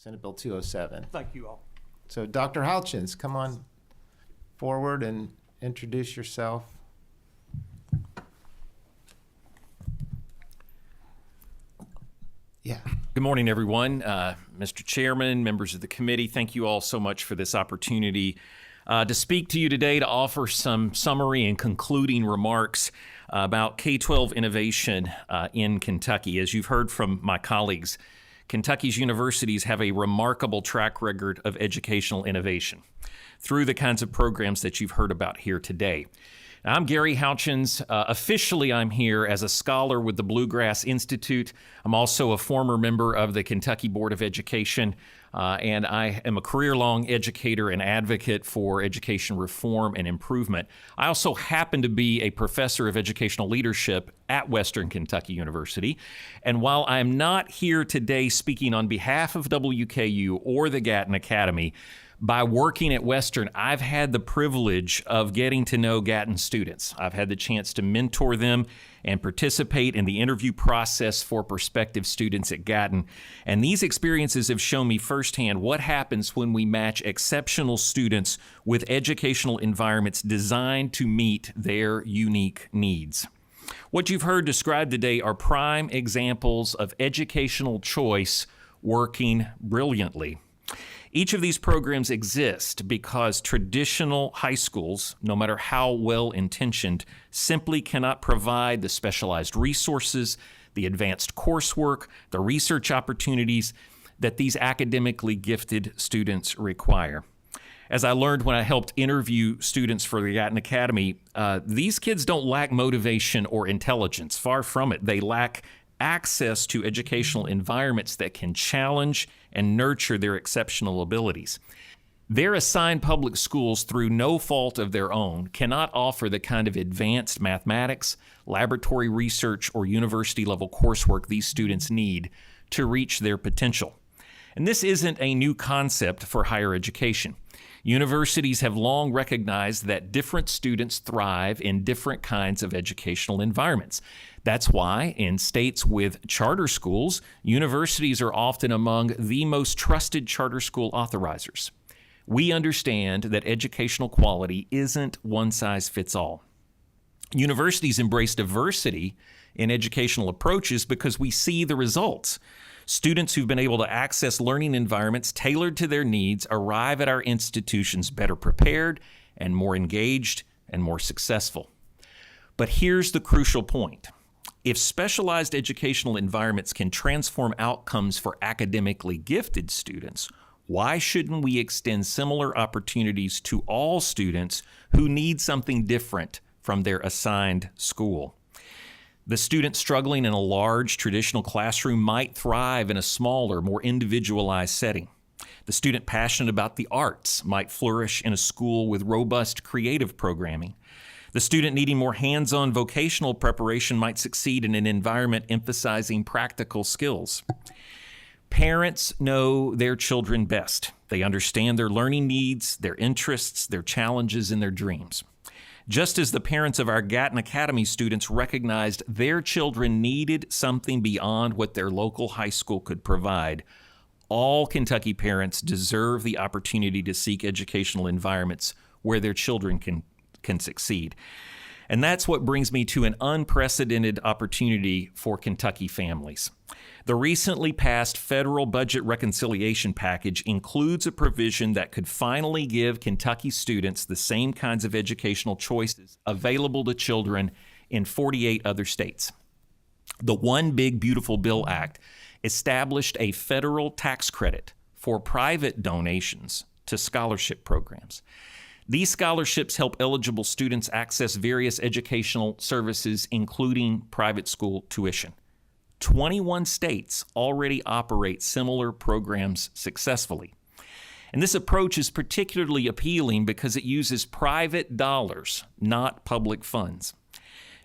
Senate Bill 207. Thank you all. So Dr. Houchens, come on forward and introduce yourself. Yeah. Good morning, everyone. Mr. Chairman, members of the committee, thank you all so much for this opportunity to speak to you today, to offer some summary and concluding remarks about K-12 innovation in Kentucky. As you've heard from my colleagues, Kentucky's universities have a remarkable track record of educational innovation through the kinds of programs that you've heard about here today. I'm Gary Houchens. Officially, I'm here as a scholar with the Bluegrass Institute. I'm also a former member of the Kentucky Board of Education, and I am a career-long educator and advocate for education reform and improvement. I also happen to be a professor of educational leadership at Western Kentucky University. And while I'm not here today speaking on behalf of WKU or the Gatton Academy, by working at Western, I've had the privilege of getting to know Gatton students. I've had the chance to mentor them and participate in the interview process for prospective students at Gatton. And these experiences have shown me firsthand what happens when we match exceptional students with educational environments designed to meet their unique needs. What you've heard described today are prime examples of educational choice working brilliantly. Each of these programs exist because traditional high schools, no matter how well-intentioned, simply cannot provide the specialized resources, the advanced coursework, the research opportunities that these academically gifted students require. As I learned when I helped interview students for the Gatton Academy, these kids don't lack motivation or intelligence. Far from it. They lack access to educational environments that can challenge and nurture their exceptional abilities. Their assigned public schools, through no fault of their own, cannot offer the kind of advanced mathematics, laboratory research, or university-level coursework these students need to reach their potential. And this isn't a new concept for higher education. Universities have long recognized that different students thrive in different kinds of educational environments. That's why in states with charter schools, universities are often among the most trusted charter school authorizers. We understand that educational quality isn't one size fits all. Universities embrace diversity in educational approaches because we see the results. Students who've been able to access learning environments tailored to their needs arrive at our institutions better prepared and more engaged and more successful. But here's the crucial point. If specialized educational environments can transform outcomes for academically gifted students, why shouldn't we extend similar opportunities to all students who need something different from their assigned school? The student struggling in a large traditional classroom might thrive in a smaller, more individualized setting. The student passionate about the arts might flourish in a school with robust creative programming. The student needing more hands-on vocational preparation might succeed in an environment emphasizing practical skills. Parents know their children best. They understand their learning needs, their interests, their challenges, and their dreams. Just as the parents of our Gatton Academy students recognized their children needed something beyond what their local high school could provide, all Kentucky parents deserve the opportunity to seek educational environments where their children can succeed. And that's what brings me to an unprecedented opportunity for Kentucky families. The recently passed federal budget reconciliation package includes a provision that could finally give Kentucky students the same kinds of educational choices available to children in 48 other states. The One Big Beautiful Bill Act established a federal tax credit for private donations to scholarship programs. These scholarships help eligible students access various educational services, including private school tuition. 21 states already operate similar programs successfully. And this approach is particularly appealing because it uses private dollars, not public funds.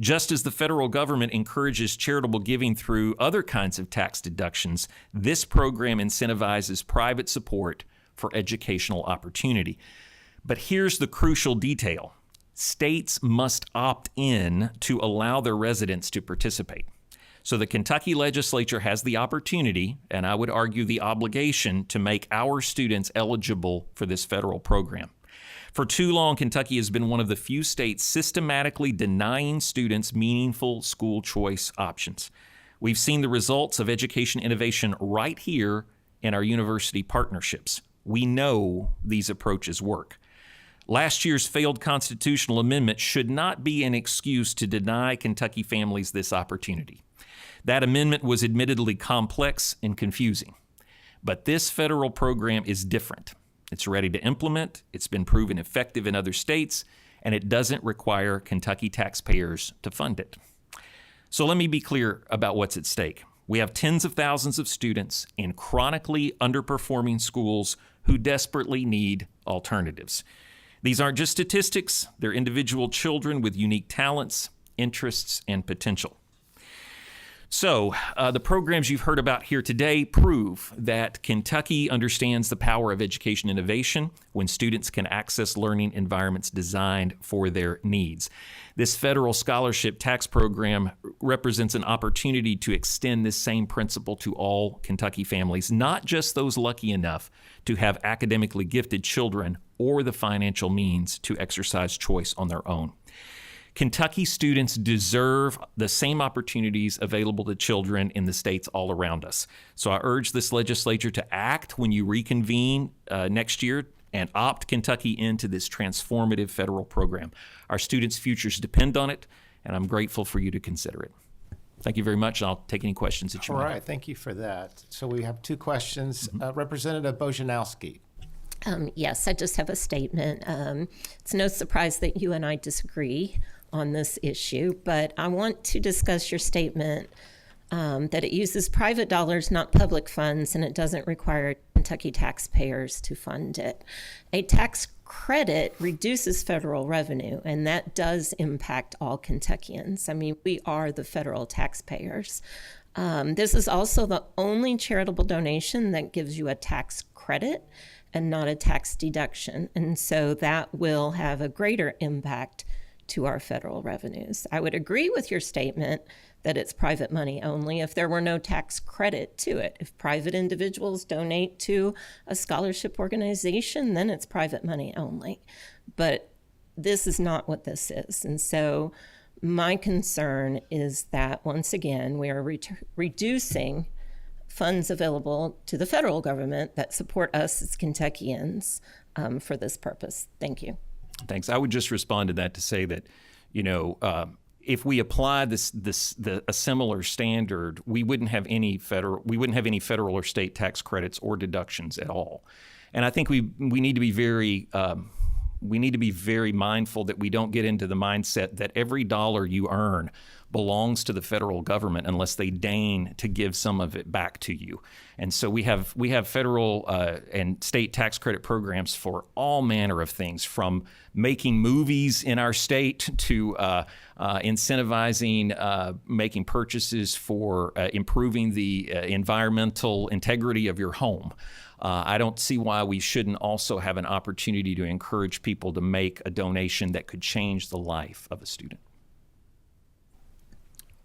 Just as the federal government encourages charitable giving through other kinds of tax deductions, this program incentivizes private support for educational opportunity. But here's the crucial detail. States must opt in to allow their residents to participate. So the Kentucky legislature has the opportunity, and I would argue the obligation, to make our students eligible for this federal program. For too long, Kentucky has been one of the few states systematically denying students meaningful school choice options. We've seen the results of education innovation right here in our university partnerships. We know these approaches work. Last year's failed constitutional amendment should not be an excuse to deny Kentucky families this opportunity. That amendment was admittedly complex and confusing. But this federal program is different. It's ready to implement, it's been proven effective in other states, and it doesn't require Kentucky taxpayers to fund it. So let me be clear about what's at stake. We have tens of thousands of students in chronically underperforming schools who desperately need alternatives. These aren't just statistics, they're individual children with unique talents, interests, and potential. So, the programs you've heard about here today prove that Kentucky understands the power of education innovation when students can access learning environments designed for their needs. This federal scholarship tax program represents an opportunity to extend this same principle to all Kentucky families, not just those lucky enough to have academically gifted children or the financial means to exercise choice on their own. Kentucky students deserve the same opportunities available to children in the states all around us. So I urge this legislature to act when you reconvene next year and opt Kentucky into this transformative federal program. Our students' futures depend on it, and I'm grateful for you to consider it. Thank you very much, and I'll take any questions that you All might right, have. thank you for that. So we have two questions. Representative Bojanowski. Yes, I just have a statement. It's no surprise that you and I disagree on this issue, but I want to discuss your statement that it uses private dollars, not public funds, and it doesn't require Kentucky taxpayers to fund it. A tax credit reduces federal revenue, and that does impact all Kentuckians. I mean, we are the federal taxpayers. This is also the only charitable donation that gives you a tax credit and not a tax deduction, and so that will have a greater impact to our federal revenues. I would agree with your statement that it's private money only if there were no tax credit to it. If private individuals donate to a scholarship organization, then it's private money only. But this is not what this is. And so my concern is that, once again, we are reducing funds available to the federal government that support us as Kentuckians for this purpose. Thank you. Thanks. I would just respond to that to say that, if we apply a similar standard, we wouldn't have any federal or state tax credits or deductions at all. And I think we need to be very mindful that we don't get into the mindset that every dollar you earn belongs to the federal government unless they deign to give some of it back to you. And so we have federal and state tax credit programs for all manner of things, from making movies in our state to incentivizing making purchases for improving the environmental integrity of your home. I don't see why we shouldn't also have an opportunity to encourage people to make a donation that could change the life of a student.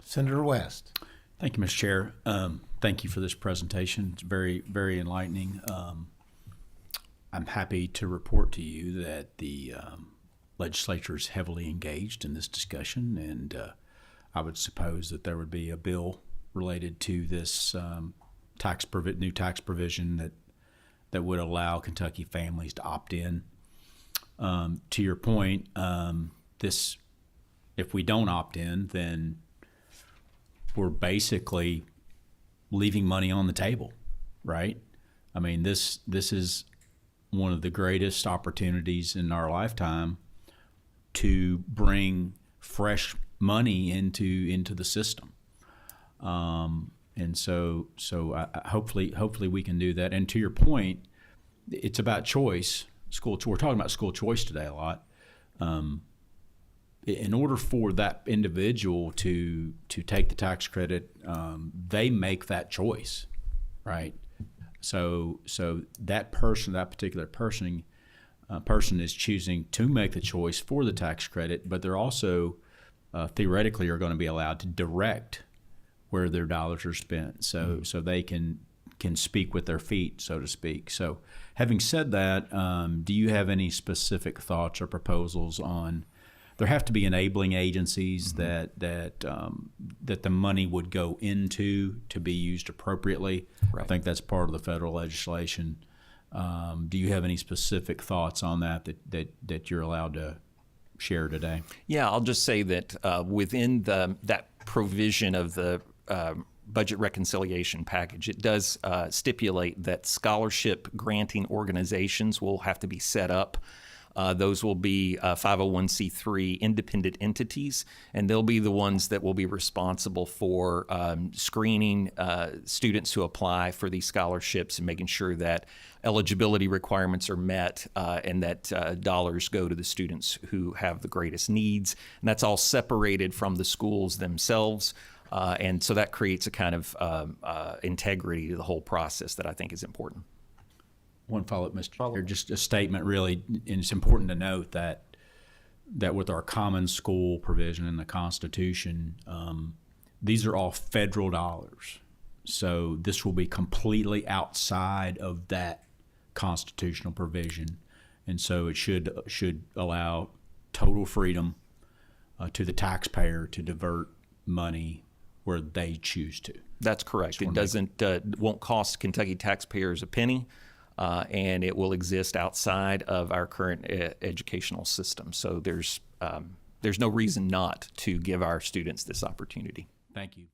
Senator West. Thank you, Mr. Chair. Thank you for this presentation. It's very, very enlightening. I'm happy to report to you that the legislature is heavily engaged in this discussion, and I would suppose that there would be a bill related to this new tax provision that would allow Kentucky families to opt in. To your point, if we don't opt in, then we're basically leaving money on the table, right? I mean, this is one of the greatest opportunities in our lifetime to bring fresh money into the system, and so hopefully we can do that. And to your point, it's about choice. We're talking about school choice today a lot. In order for that individual to take the tax credit, they make that choice, right? So that particular person is choosing to make the choice for the tax credit, but they're also theoretically are going to be allowed to direct where their dollars are spent, so they can speak with their feet, so to speak. So, having said that, do you have any specific thoughts or proposals on? There have to be enabling agencies that the money would go into to be used appropriately. Right. I think that's part of the federal legislation. Do you have any specific thoughts on that you're allowed to share today? Yeah, I'll just say that within that provision of the budget reconciliation package, it does stipulate that scholarship granting organizations will have to be set up. Those will be 501c3 independent entities, and they'll be the ones that will be responsible for screening students who apply for these scholarships and making sure that eligibility requirements are met and that dollars go to the students who have the greatest needs. And that's all separated from the schools themselves. And so that creates a kind of integrity to the whole process that I think is important. One follow-up, Mr. Chair, just a statement really, and it's important to note that with our common school provision in the Constitution, these are all federal dollars. So this will be completely outside of that constitutional provision. And so it should allow total freedom to the taxpayer to divert money where they choose to. That's correct. It won't cost Kentucky taxpayers a penny. And it will exist outside of our current educational system. So there's no reason not to give our students this opportunity. Thank you.